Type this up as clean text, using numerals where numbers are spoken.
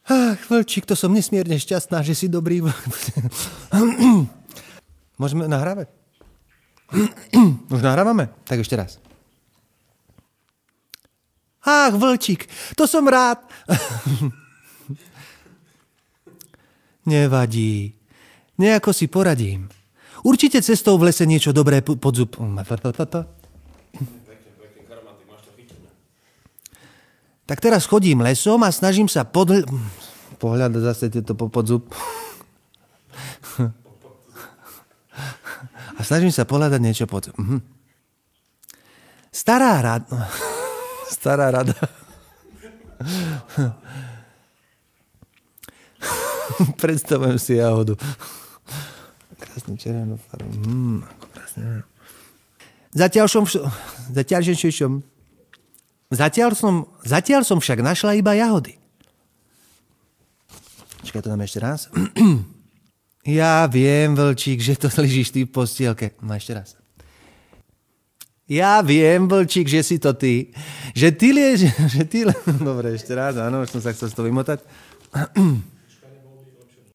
Ach, vlčík, to som nesmierne šťastná, že si dobrý. Môžeme nahrávať? Už nahrávame? Tak ešte raz. Ach, vlčík, to som rád. Nevadí. Nejako si poradím. Určite cestou v lese niečo dobré pod zub. Tak teraz chodím lesom a snažím sa pohľadať zase tieto pod zub. A snažím sa pohľadať niečo pod zub. Stará rada. Predstavujem si jahodu. Krásne červenú farbu. Ako krásne. Zatiaľ som však našla iba jahody. Čakaj, to dáme ešte raz. Ja viem, vlčík, že to ležíš ty v postielke. No ešte raz. Ja viem, vlčík, že si to ty. Že ty Dobre, ešte raz, áno, už som sa chcel z toho vymotať.